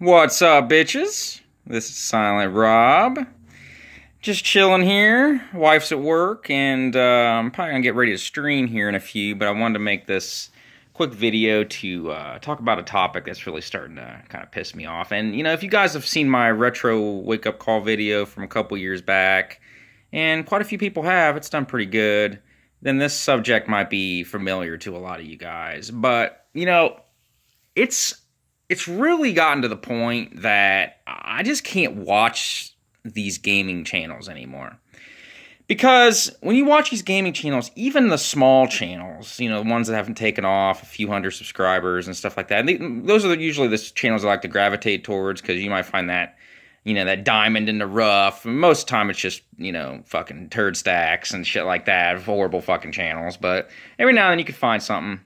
What's up, bitches? This is Silent Rob. Just chilling here. Wife's at work, and I'm probably gonna get ready to stream here in a few, but I wanted to make this quick video to talk about a topic that's really starting to kind of piss me off. And, if you guys have seen my retro wake-up call video from a couple years back, and quite a few people have, it's done pretty good, then this subject might be familiar to a lot of you guys. But, it's really gotten to the point that I just can't watch these gaming channels anymore. Because when you watch these gaming channels, even the small channels, the ones that haven't taken off, a few hundred subscribers and stuff like that, those are usually the channels I like to gravitate towards, because you might find that, that diamond in the rough. Most of the time it's just, fucking turd stacks and shit like that, horrible fucking channels. But every now and then you can find something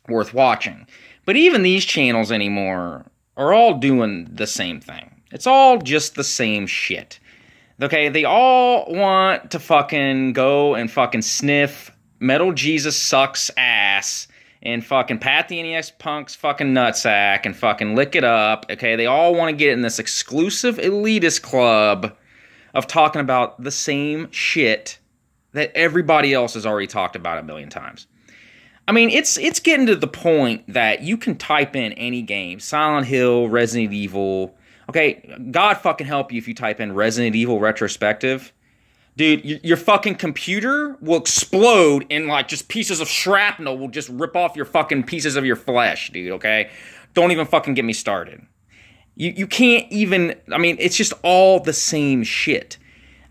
worth watching. But even these channels anymore are all doing the same thing. It's all just the same shit. Okay, they all want to fucking go and fucking sniff Metal Jesus Sucks ass and fucking pat the NES Punk's fucking nutsack and fucking lick it up. Okay, they all want to get in this exclusive elitist club of talking about the same shit that everybody else has already talked about a million times. I mean, it's getting to the point that you can type in any game, Silent Hill, Resident Evil. Okay, God fucking help you if you type in Resident Evil retrospective. Dude, your fucking computer will explode and like just pieces of shrapnel will just rip off your fucking pieces of your flesh, dude, okay? Don't even fucking get me started. You can't even, it's just all the same shit.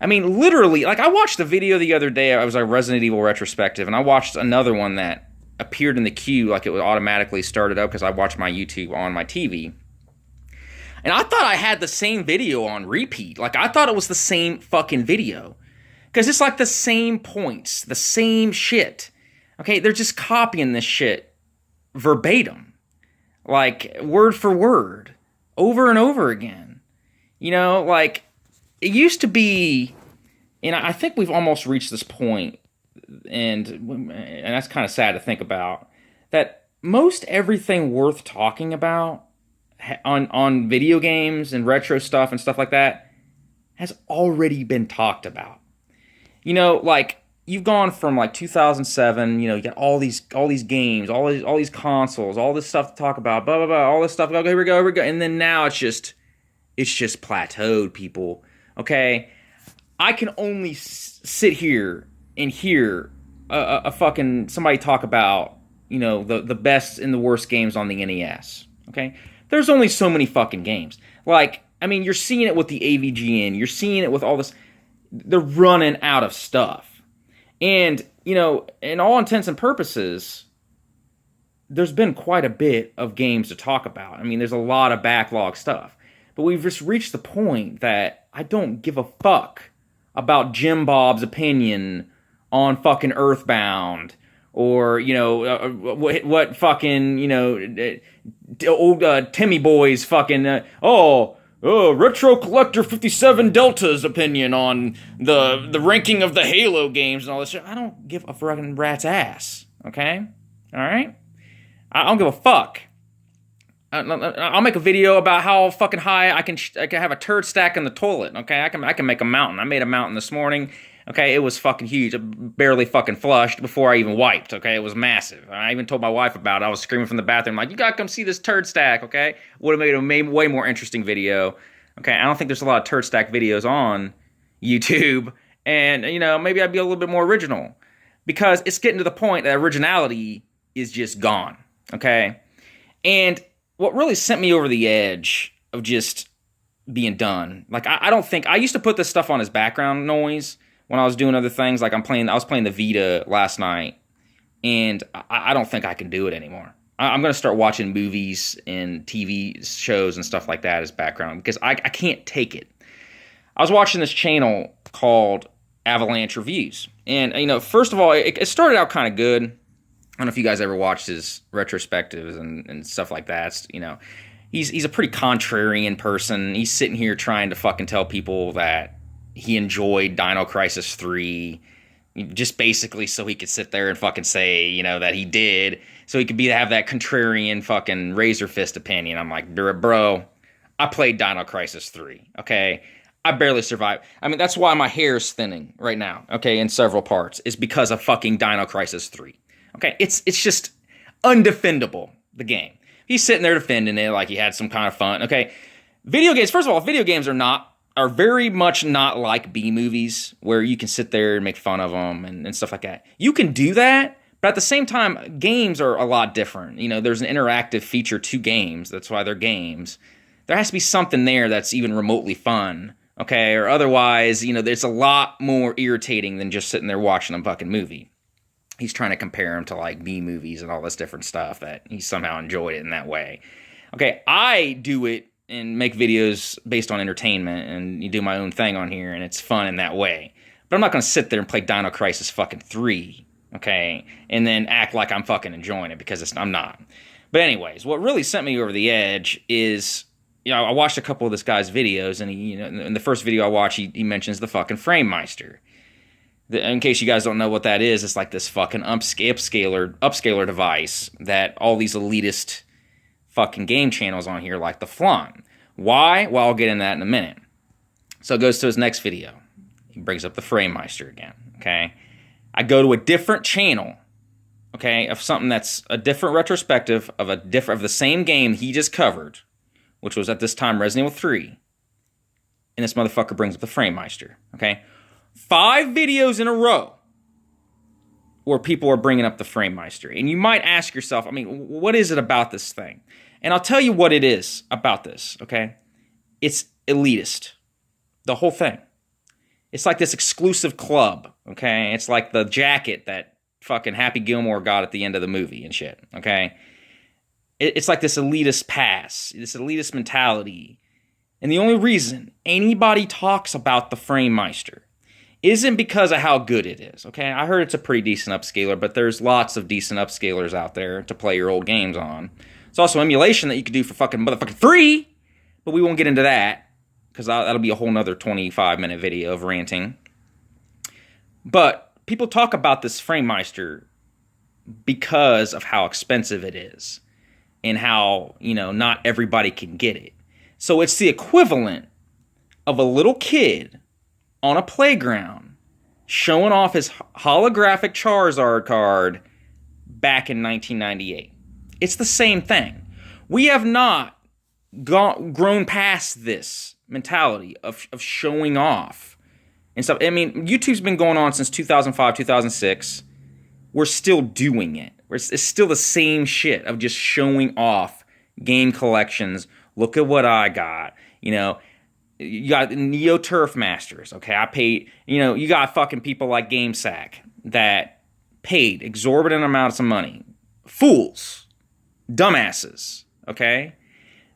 Literally, like I watched a video the other day, I was like Resident Evil retrospective, and I watched another one that appeared in the queue, like it was automatically started up because I watched my YouTube on my TV. And I thought I had the same video on repeat. Like, I thought it was the same fucking video. Because it's like the same points, the same shit. Okay, they're just copying this shit verbatim. Like, word for word. Over and over again. Like, it used to be, and I think we've almost reached this point, and that's kind of sad to think about, that most everything worth talking about on video games and retro stuff and stuff like that has already been talked about. Like you've gone from like 2007, you got all these games, all these consoles, all this stuff to talk about, blah blah blah, all this stuff. Okay, here we go, and then now it's just plateaued, people. Okay, I can only sit here and hear a fucking somebody talk about the best and the worst games on the NES. Okay, there's only so many fucking games. Like, you're seeing it with the AVGN, you're seeing it with all this. They're running out of stuff, and in all intents and purposes, there's been quite a bit of games to talk about. There's a lot of backlog stuff, but we've just reached the point that I don't give a fuck about Jim Bob's opinion on fucking Earthbound, or what fucking old Timmy Boy's fucking Retro Collector 57 Delta's opinion on the ranking of the Halo games and all this shit. I don't give a fucking rat's ass. Okay, all right, I don't give a fuck. I'll make a video about how fucking high I can have a turd stack in the toilet. Okay, I can make a mountain. I made a mountain this morning. Okay, it was fucking huge. It barely fucking flushed before I even wiped. Okay, it was massive. I even told my wife about it. I was screaming from the bathroom like, "You gotta come see this turd stack." Okay, would have made a way more interesting video. Okay, I don't think there's a lot of turd stack videos on YouTube, and maybe I'd be a little bit more original, because it's getting to the point that originality is just gone. Okay, and what really sent me over the edge of just being done, like I don't think I used to put this stuff on as background noise when I was doing other things. Like I was playing the Vita last night, and I don't think I can do it anymore. I'm going to start watching movies and TV shows and stuff like that as background, because I can't take it. I was watching this channel called Avalanche Reviews, and first of all, it started out kind of good. I don't know if you guys ever watched his retrospectives and stuff like that. He's a pretty contrarian person. He's sitting here trying to fucking tell people that he enjoyed Dino Crisis 3, just basically so he could sit there and fucking say, that he did, so he could have that contrarian fucking razor fist opinion. I'm like, bro, I played Dino Crisis 3, okay? I barely survived. I mean, that's why my hair is thinning right now, okay, in several parts, is because of fucking Dino Crisis 3. Okay, it's just undefendable, the game. He's sitting there defending it like he had some kind of fun. Okay, video games, first of all, video games are very much not like B movies where you can sit there and make fun of them and stuff like that. You can do that, but at the same time, games are a lot different. You know, there's an interactive feature to games. That's why they're games. There has to be something there that's even remotely fun, okay? Or otherwise, you know, there's a lot more irritating than just sitting there watching a fucking movie. He's trying to compare them to like B movies and all this different stuff that he somehow enjoyed it in that way. Okay, I do it and make videos based on entertainment and you do my own thing on here and it's fun in that way. But I'm not going to sit there and play Dino Crisis fucking 3, okay, and then act like I'm fucking enjoying it because I'm not. But anyways, what really sent me over the edge is, you know, I watched a couple of this guy's videos and he, you know, in the first video I watched, he mentions the fucking Framemeister. In case you guys don't know what that is, it's like this fucking upscaler device that all these elitist fucking game channels on here like to flaunt. Why? Well, I'll get into that in a minute. So it goes to his next video. He brings up the Framemeister again, okay? I go to a different channel, okay, of something that's a different retrospective of the same game he just covered, which was at this time Resident Evil 3. And this motherfucker brings up the Framemeister, okay? 5 videos in a row where people are bringing up the Framemeister. And you might ask yourself, I mean, what is it about this thing? And I'll tell you what it is about this, okay? It's elitist. The whole thing. It's like this exclusive club, okay? It's like the jacket that fucking Happy Gilmore got at the end of the movie and shit, okay? It's like this elitist pass, this elitist mentality. And the only reason anybody talks about the Framemeister isn't because of how good it is, okay? I heard it's a pretty decent upscaler, but there's lots of decent upscalers out there to play your old games on. It's also emulation that you could do for fucking motherfucking free, but we won't get into that, because that'll be a whole nother 25-minute video of ranting. But people talk about this Framemeister because of how expensive it is, and how, you know, not everybody can get it. So it's the equivalent of a little kid on a playground showing off his holographic Charizard card back in 1998. It's the same thing. We have not grown past this mentality of showing off and stuff. I mean, YouTube's been going on since 2005, 2006. We're still doing it. It's still the same shit of just showing off game collections. Look at what I got, you know. You got Neo Turf Masters, okay? I paid, you know, you got fucking people like GameSack that paid exorbitant amounts of money. Fools. Dumbasses, okay?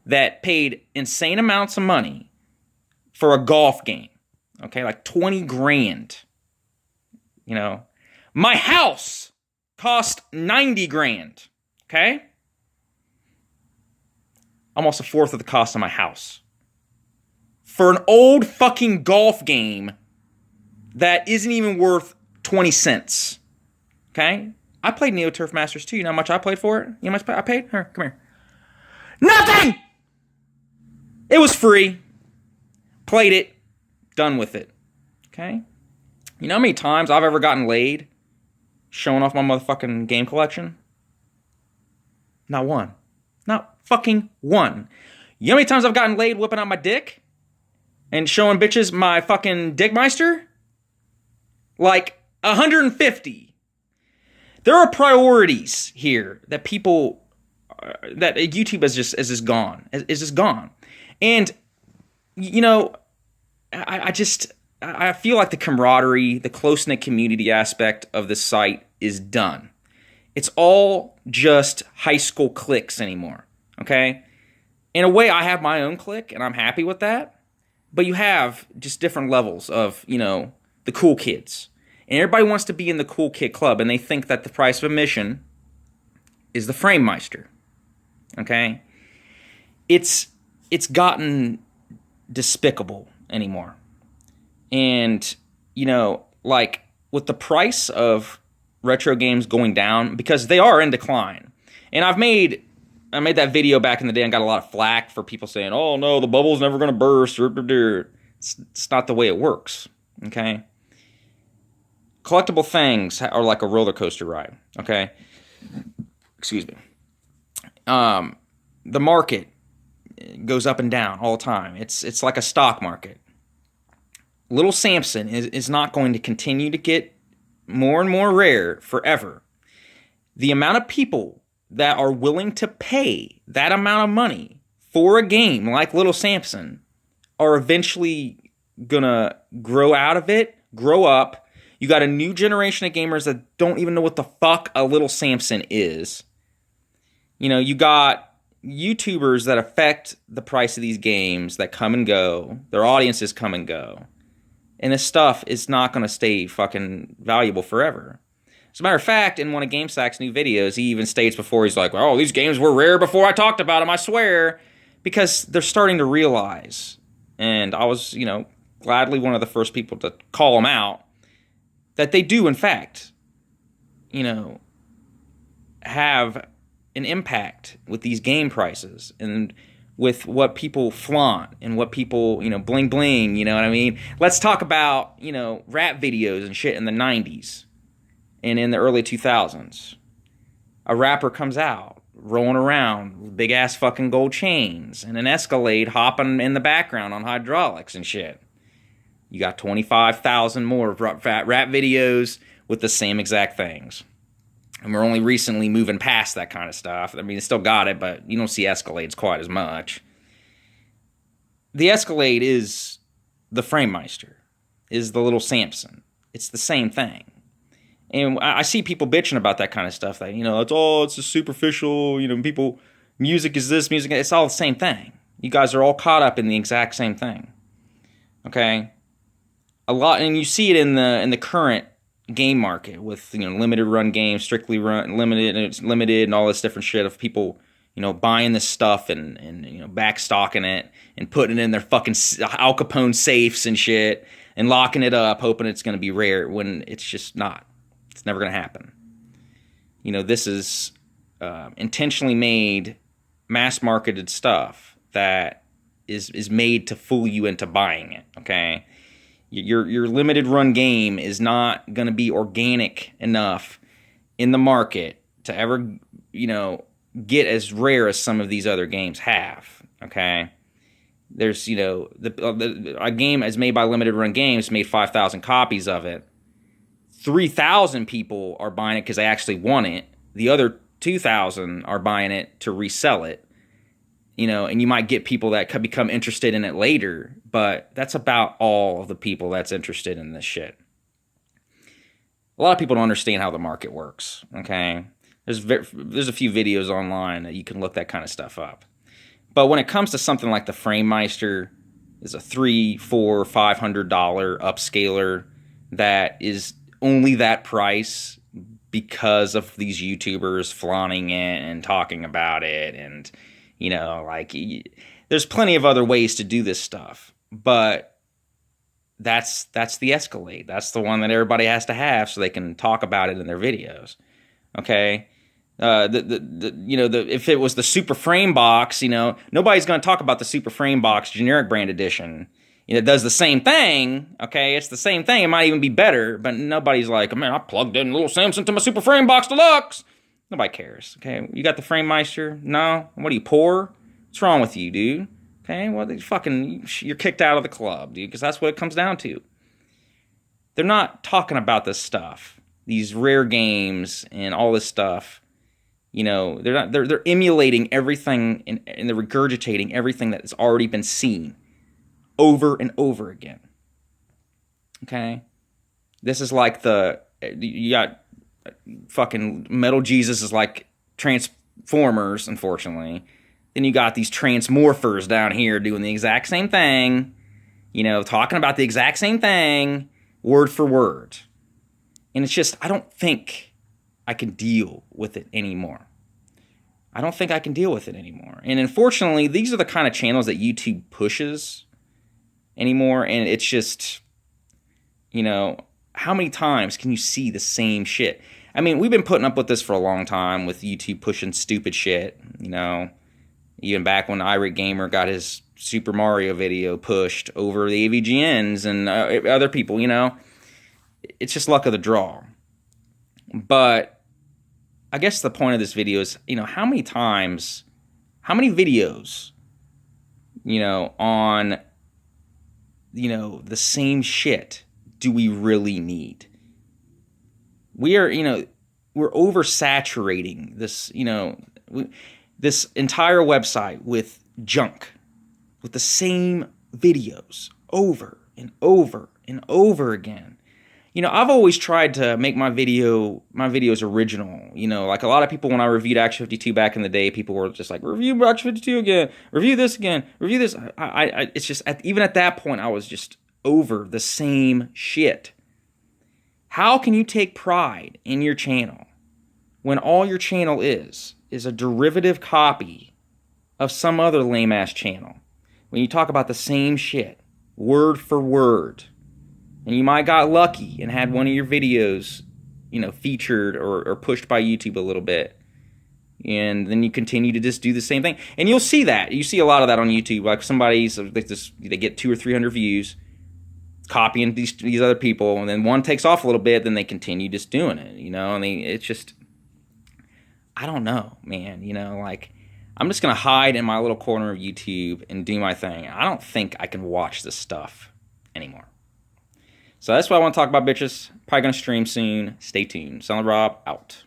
That paid insane amounts of money for a golf game, okay? Like 20 grand, you know? My house cost 90 grand, okay? Almost a fourth of the cost of my house. For an old fucking golf game that isn't even worth 20 cents. Okay? I played Neo Turf Masters too. You know how much I played for it? You know how much I paid? Here, come here. Nothing! It was free. Played it. Done with it. Okay? You know how many times I've ever gotten laid showing off my motherfucking game collection? Not one. Not fucking one. You know how many times I've gotten laid whipping out my dick? And showing bitches my fucking Dickmeister? Like 150. There are priorities here that people, that YouTube is just gone. Is just gone. And, you know, I feel like the camaraderie, the close-knit community aspect of this site is done. It's all just high school cliques anymore, okay? In a way, I have my own clique, and I'm happy with that. But you have just different levels of, you know, the cool kids. And everybody wants to be in the cool kid club, and they think that the price of admission is the Framemeister. Okay? It's gotten despicable anymore. And, you know, like, with the price of retro games going down, because they are in decline. And I've made I made that video back in the day and got a lot of flack for people saying, oh no, the bubble's never going to burst. It's not the way it works, okay? Collectible things are like a roller coaster ride, okay? Excuse me. The market goes up and down all the time. It's like a stock market. Little Samson is not going to continue to get more and more rare forever. The amount of people that are willing to pay that amount of money for a game like Little Samson are eventually gonna grow out of it, grow up. You got a new generation of gamers that don't even know what the fuck a Little Samson is. You know, you got YouTubers that affect the price of these games that come and go. Their audiences come and go. And this stuff is not going to stay fucking valuable forever. As a matter of fact, in one of GameSack's new videos, he even states before, he's like, oh, these games were rare before I talked about them, I swear. Because they're starting to realize, and I was, you know, gladly one of the first people to call them out, that they do, in fact, you know, have an impact with these game prices and with what people flaunt and what people, you know, bling bling, you know what I mean? Let's talk about, you know, rap videos and shit in the 90s and in the early 2000s. A rapper comes out rolling around with big ass fucking gold chains and an Escalade hopping in the background on hydraulics and shit. You got 25,000 more rap videos with the same exact things. And we're only recently moving past that kind of stuff. I mean, it's still got it, but you don't see Escalades quite as much. The Escalade is the Framemeister, is the Little Samson. It's the same thing. And I see people bitching about that kind of stuff. That, you know, it's a superficial, you know, music is this, music, it's all the same thing. You guys are all caught up in the exact same thing. Okay? A lot, and you see it in the current game market with, you know, limited run games, strictly run limited, and it's limited and all this different shit of people, you know, buying this stuff and you know, backstocking it and putting it in their fucking Al Capone safes and shit and locking it up, hoping it's going to be rare when it's just not. It's never going to happen. You know, this is intentionally made, mass marketed stuff that is made to fool you into buying it, okay? Your limited run game is not going to be organic enough in the market to ever, you know, get as rare as some of these other games have, okay? There's, you know, a game as made by Limited Run Games made 5,000 copies of it. 3,000 people are buying it because they actually want it. The other 2,000 are buying it to resell it. You know, and you might get people that could become interested in it later, but that's about all of the people that's interested in this shit. A lot of people don't understand how the market works, okay? There's a few videos online that you can look that kind of stuff up. But when it comes to something like the Framemeister, is a $300, $400, $500 upscaler that is only that price because of these YouTubers flaunting it and talking about it, and you know, like, there's plenty of other ways to do this stuff, but that's the Escalade. That's the one that everybody has to have so they can talk about it in their videos. Okay, if it was the Super Frame Box, you know, nobody's going to talk about the Super Frame Box generic brand edition. You know, it does the same thing. Okay, it's the same thing. It might even be better, but nobody's like, man, I plugged in Little Samson to my Super Frame Box Deluxe. Nobody cares, okay? You got the Framemeister? No? What are you, poor? What's wrong with you, dude? Okay, well, you're kicked out of the club, dude, because that's what it comes down to. They're not talking about this stuff, these rare games and all this stuff. You know, they're emulating everything and they're regurgitating everything that has already been seen over and over again. Okay? This is like you got fucking Metal Jesus is like Transformers, unfortunately. Then you got these Transmorphers down here doing the exact same thing, you know, talking about the exact same thing, word for word. And it's just, I don't think I can deal with it anymore. I don't think I can deal with it anymore. And unfortunately, these are the kind of channels that YouTube pushes anymore, and it's just, you know, how many times can you see the same shit? I mean, we've been putting up with this for a long time with YouTube pushing stupid shit, even back when Irate Gamer got his Super Mario video pushed over the AVGNs and other people, It's just luck of the draw. But I guess the point of this video is, how many videos, on, the same shit do we really need? We're oversaturating this, this entire website with junk, with the same videos over and over and over again. I've always tried to make my videos original. Like a lot of people, when I reviewed Action 52 back in the day, people were just like, review Action 52 again, review this again, review this. It's just, even at that point, I was just over the same shit. How can you take pride in your channel when all your channel is a derivative copy of some other lame-ass channel? When you talk about the same shit, word for word, and you might got lucky and had one of your videos, featured or pushed by YouTube a little bit, and then you continue to just do the same thing. And you'll see that. You see a lot of that on YouTube. Like they get 200 or 300 views, copying these other people, and then one takes off a little bit, then they continue just doing it, it's just, I don't know, man, I'm just going to hide in my little corner of YouTube and do my thing. I don't think I can watch this stuff anymore. So that's what I want to talk about, bitches. Probably going to stream soon. Stay tuned. Silent Rob, out.